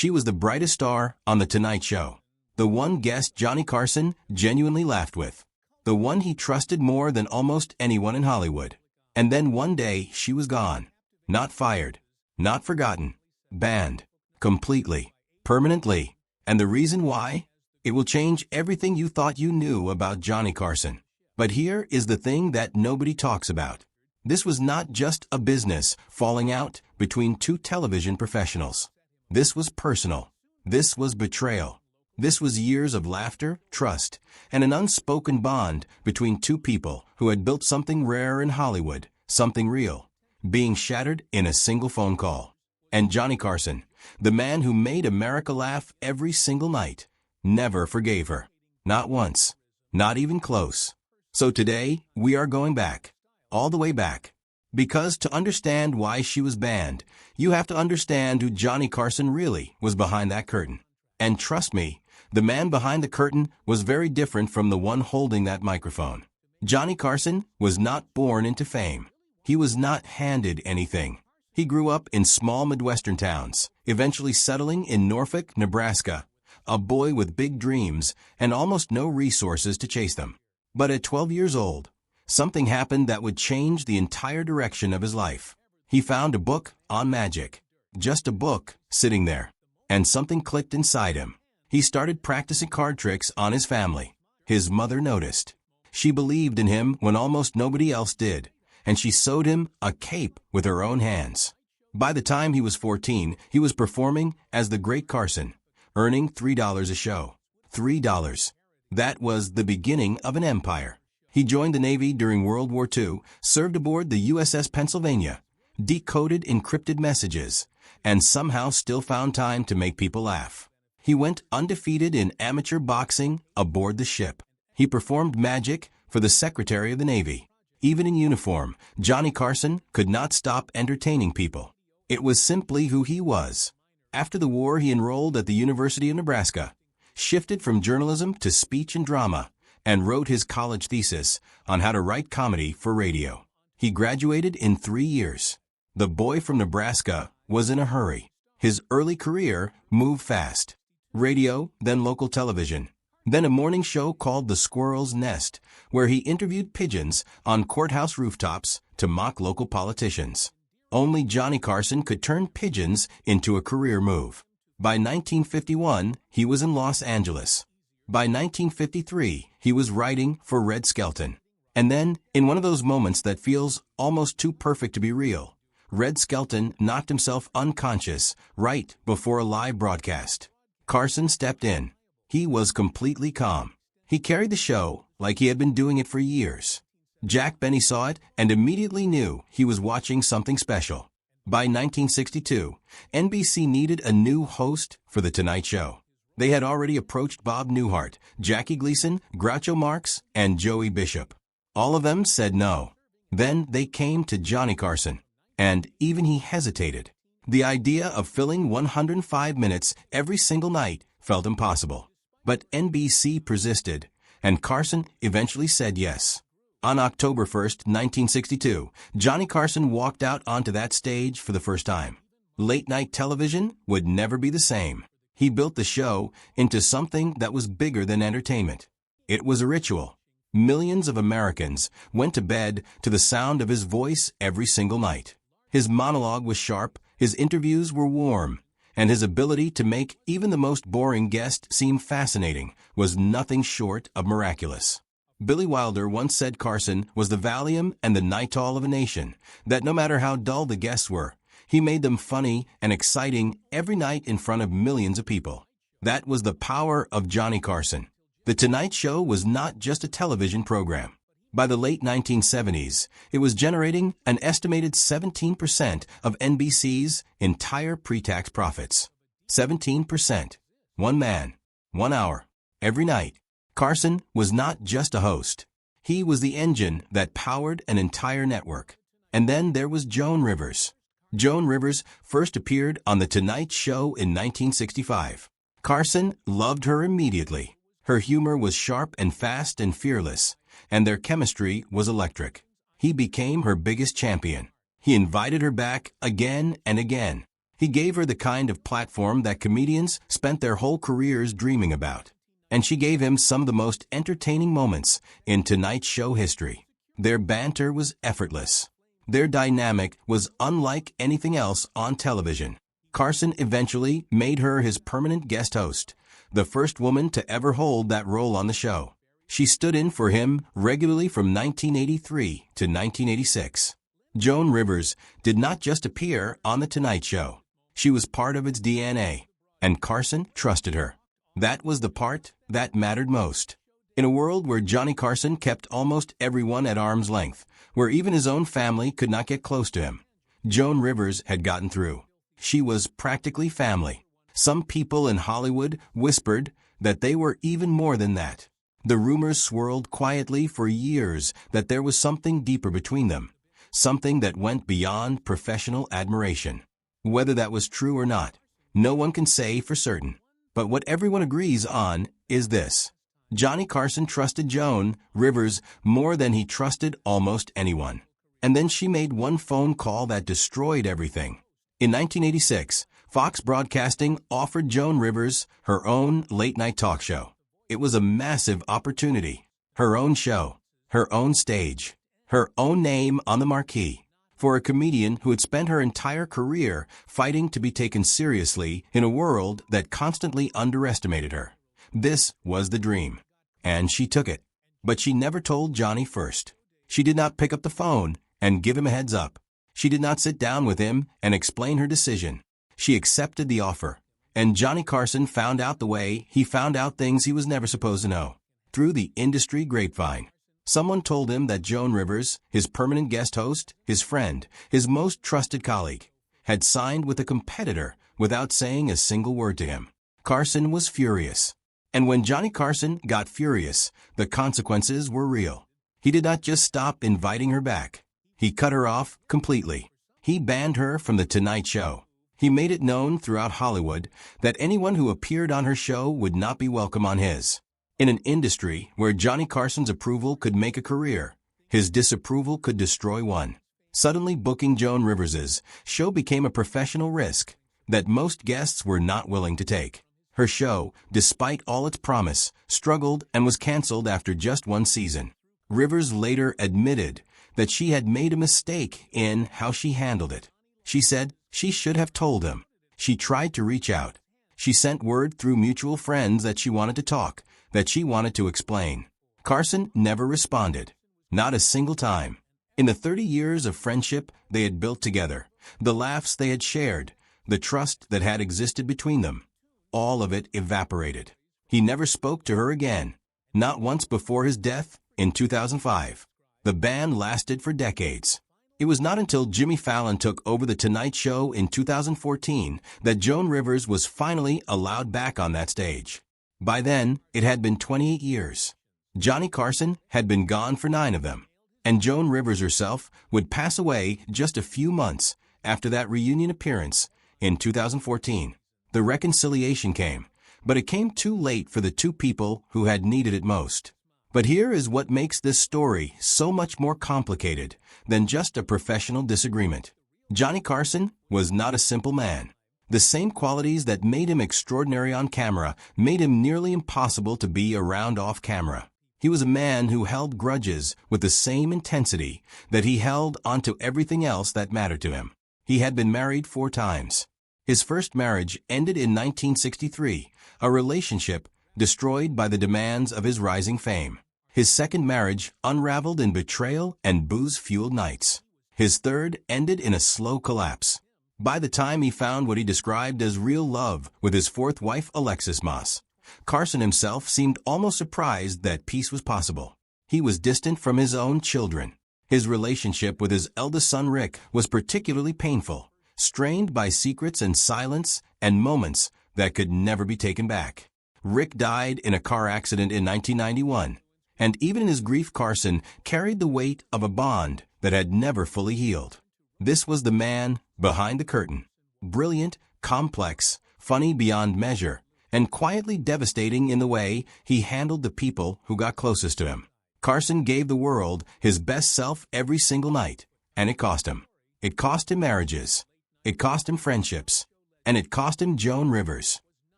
She was the brightest star on The Tonight Show. The one guest Johnny Carson genuinely laughed with. The one he trusted more than almost anyone in Hollywood. And then one day she was gone. Not fired. Not forgotten. Banned. Completely. Permanently. And the reason why? It will change everything you thought you knew about Johnny Carson. But here is the thing that nobody talks about. This was not just a business falling out between two television professionals. This was personal. This was betrayal. This was years of laughter, trust, and an unspoken bond between two people who had built something rare in Hollywood, something real, being shattered in a single phone call. And Johnny Carson, the man who made America laugh every single night, never forgave her. Not once. Not even close. So today, we are going back. All the way back. Because to understand why she was banned, you have to understand who Johnny Carson really was behind that curtain. And trust me, the man behind the curtain was very different from the one holding that microphone. Johnny Carson was not born into fame. He was not handed anything. He grew up in small Midwestern towns, eventually settling in Norfolk, Nebraska, a boy with big dreams and almost no resources to chase them. But at 12 years old, something happened that would change the entire direction of his life. He found a book on magic. Just a book sitting there. And something clicked inside him. He started practicing card tricks on his family. His mother noticed. She believed in him when almost nobody else did, and she sewed him a cape with her own hands. By the time he was 14, he was performing as the Great Carson, earning $3 a show. $3. That was the beginning of an empire. He joined the Navy during World War II, served aboard the USS Pennsylvania, decoded encrypted messages, and somehow still found time to make people laugh. He went undefeated in amateur boxing aboard the ship. He performed magic for the Secretary of the Navy. Even in uniform, Johnny Carson could not stop entertaining people. It was simply who he was. After the war, he enrolled at the University of Nebraska, shifted from journalism to speech and drama, and wrote his college thesis on how to write comedy for radio. He graduated in 3 years. The boy from Nebraska was in a hurry. His early career moved fast. Radio, then local television, then a morning show called The Squirrel's Nest, where he interviewed pigeons on courthouse rooftops to mock local politicians. Only Johnny Carson could turn pigeons into a career move. By 1951, he was in Los Angeles. By 1953, he was writing for Red Skelton. And then, in one of those moments that feels almost too perfect to be real, Red Skelton knocked himself unconscious right before a live broadcast. Carson stepped in. He was completely calm. He carried the show like he had been doing it for years. Jack Benny saw it and immediately knew he was watching something special. By 1962, NBC needed a new host for The Tonight Show. They had already approached Bob Newhart, Jackie Gleason, Groucho Marx, and Joey Bishop. All of them said no. Then they came to Johnny Carson, and even he hesitated. The idea of filling 105 minutes every single night felt impossible. But NBC persisted, and Carson eventually said yes. On October 1st, 1962, Johnny Carson walked out onto that stage for the first time. Late-night television would never be the same. He built the show into something that was bigger than entertainment. It was a ritual. Millions of Americans went to bed to the sound of his voice every single night. His monologue was sharp, his interviews were warm, and his ability to make even the most boring guest seem fascinating was nothing short of miraculous. Billy Wilder once said Carson was the Valium and the Nighthawk of a nation, that no matter how dull the guests were, he made them funny and exciting every night in front of millions of people. That was the power of Johnny Carson. The Tonight Show was not just a television program. By the late 1970s, it was generating an estimated 17% of NBC's entire pre-tax profits. 17%. One man, 1 hour, every night. Carson was not just a host. He was the engine that powered an entire network. And then there was Joan Rivers. Joan Rivers first appeared on The Tonight Show in 1965. Carson loved her immediately. Her humor was sharp and fast and fearless, and their chemistry was electric. He became her biggest champion. He invited her back again and again. He gave her the kind of platform that comedians spent their whole careers dreaming about. And she gave him some of the most entertaining moments in Tonight Show history. Their banter was effortless. Their dynamic was unlike anything else on television. Carson eventually made her his permanent guest host, the first woman to ever hold that role on the show. She stood in for him regularly from 1983 to 1986. Joan Rivers did not just appear on The Tonight Show. She was part of its DNA, and Carson trusted her. That was the part that mattered most. In a world where Johnny Carson kept almost everyone at arm's length, where even his own family could not get close to him, Joan Rivers had gotten through. She was practically family. Some people in Hollywood whispered that they were even more than that. The rumors swirled quietly for years that there was something deeper between them, something that went beyond professional admiration. Whether that was true or not, no one can say for certain. But what everyone agrees on is this: Johnny Carson trusted Joan Rivers more than he trusted almost anyone. And then she made one phone call that destroyed everything. In 1986, Fox Broadcasting offered Joan Rivers her own late-night talk show. It was a massive opportunity. Her own show, her own stage, her own name on the marquee. For a comedian who had spent her entire career fighting to be taken seriously in a world that constantly underestimated her, this was the dream. And she took it. But she never told Johnny first. She did not pick up the phone and give him a heads up. She did not sit down with him and explain her decision. She accepted the offer. And Johnny Carson found out the way he found out things he was never supposed to know. Through the industry grapevine. Someone told him that Joan Rivers, his permanent guest host, his friend, his most trusted colleague, had signed with a competitor without saying a single word to him. Carson was furious. And when Johnny Carson got furious, the consequences were real. He did not just stop inviting her back. He cut her off completely. He banned her from The Tonight Show. He made it known throughout Hollywood that anyone who appeared on her show would not be welcome on his. In an industry where Johnny Carson's approval could make a career, his disapproval could destroy one. Suddenly booking Joan Rivers's show became a professional risk that most guests were not willing to take. Her show, despite all its promise, struggled and was canceled after just one season. Rivers later admitted that she had made a mistake in how she handled it. She said she should have told him. She tried to reach out. She sent word through mutual friends that she wanted to talk, that she wanted to explain. Carson never responded. Not a single time. In the 30 years of friendship they had built together, the laughs they had shared, the trust that had existed between them, all of it evaporated. He never spoke to her again. Not once before his death in 2005. The ban lasted for decades. It was not until Jimmy Fallon took over The Tonight Show in 2014 that Joan Rivers was finally allowed back on that stage. By then, it had been 28 years. Johnny Carson had been gone for 9 of them. And Joan Rivers herself would pass away just a few months after that reunion appearance in 2014. The reconciliation came, but it came too late for the two people who had needed it most. But here is what makes this story so much more complicated than just a professional disagreement. Johnny Carson was not a simple man. The same qualities that made him extraordinary on camera made him nearly impossible to be around off camera. He was a man who held grudges with the same intensity that he held onto everything else that mattered to him. He had been married 4 times. His first marriage ended in 1963, a relationship destroyed by the demands of his rising fame. His second marriage unraveled in betrayal and booze-fueled nights. His third ended in a slow collapse. By the time he found what he described as real love with his 4th wife, Alexis Moss, Carson himself seemed almost surprised that peace was possible. He was distant from his own children. His relationship with his eldest son, Rick, was particularly painful, strained by secrets and silence and moments that could never be taken back. Rick died in a car accident in 1991, and even in his grief, Carson carried the weight of a bond that had never fully healed. This was the man behind the curtain. Brilliant, complex, funny beyond measure, and quietly devastating in the way he handled the people who got closest to him. Carson gave the world his best self every single night, and it cost him. It cost him marriages. It cost him friendships. And it cost him Joan Rivers.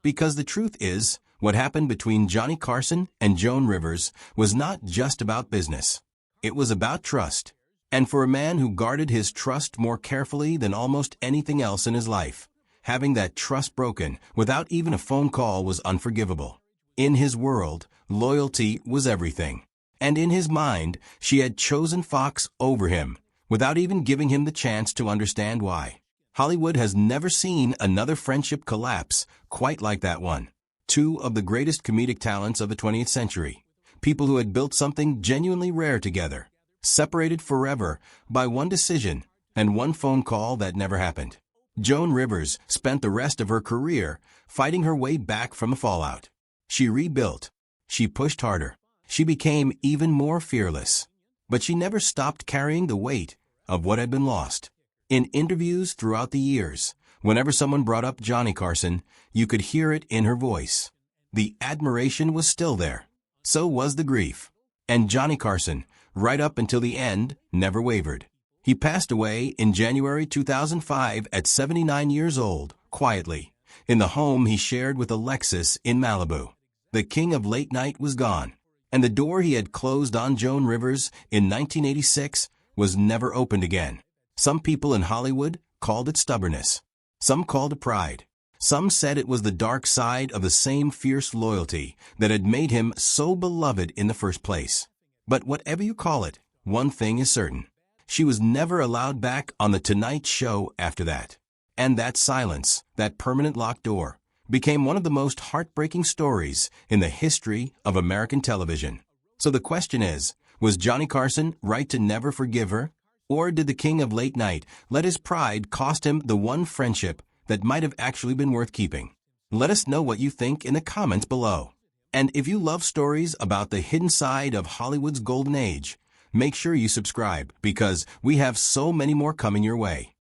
Because the truth is, what happened between Johnny Carson and Joan Rivers was not just about business. It was about trust. And for a man who guarded his trust more carefully than almost anything else in his life, having that trust broken without even a phone call was unforgivable. In his world, loyalty was everything. And in his mind, she had chosen Fox over him, without even giving him the chance to understand why. Hollywood has never seen another friendship collapse quite like that one. Two of the greatest comedic talents of the 20th century, people who had built something genuinely rare together, separated forever by one decision and one phone call that never happened. Joan Rivers spent the rest of her career fighting her way back from the fallout. She rebuilt. She pushed harder. She became even more fearless. But she never stopped carrying the weight of what had been lost. In interviews throughout the years, whenever someone brought up Johnny Carson, you could hear it in her voice. The admiration was still there. So was the grief. And Johnny Carson, right up until the end, never wavered. He passed away in January 2005 at 79 years old, quietly, in the home he shared with Alexis in Malibu. The king of late night was gone, and the door he had closed on Joan Rivers in 1986 was never opened again. Some people in Hollywood called it stubbornness. Some called it pride. Some said it was the dark side of the same fierce loyalty that had made him so beloved in the first place. But whatever you call it, one thing is certain. She was never allowed back on the Tonight Show after that. And that silence, that permanent locked door, became one of the most heartbreaking stories in the history of American television. So the question is, was Johnny Carson right to never forgive her? Or did the king of late night let his pride cost him the one friendship that might have actually been worth keeping? Let us know what you think in the comments below. And if you love stories about the hidden side of Hollywood's golden age, make sure you subscribe because we have so many more coming your way.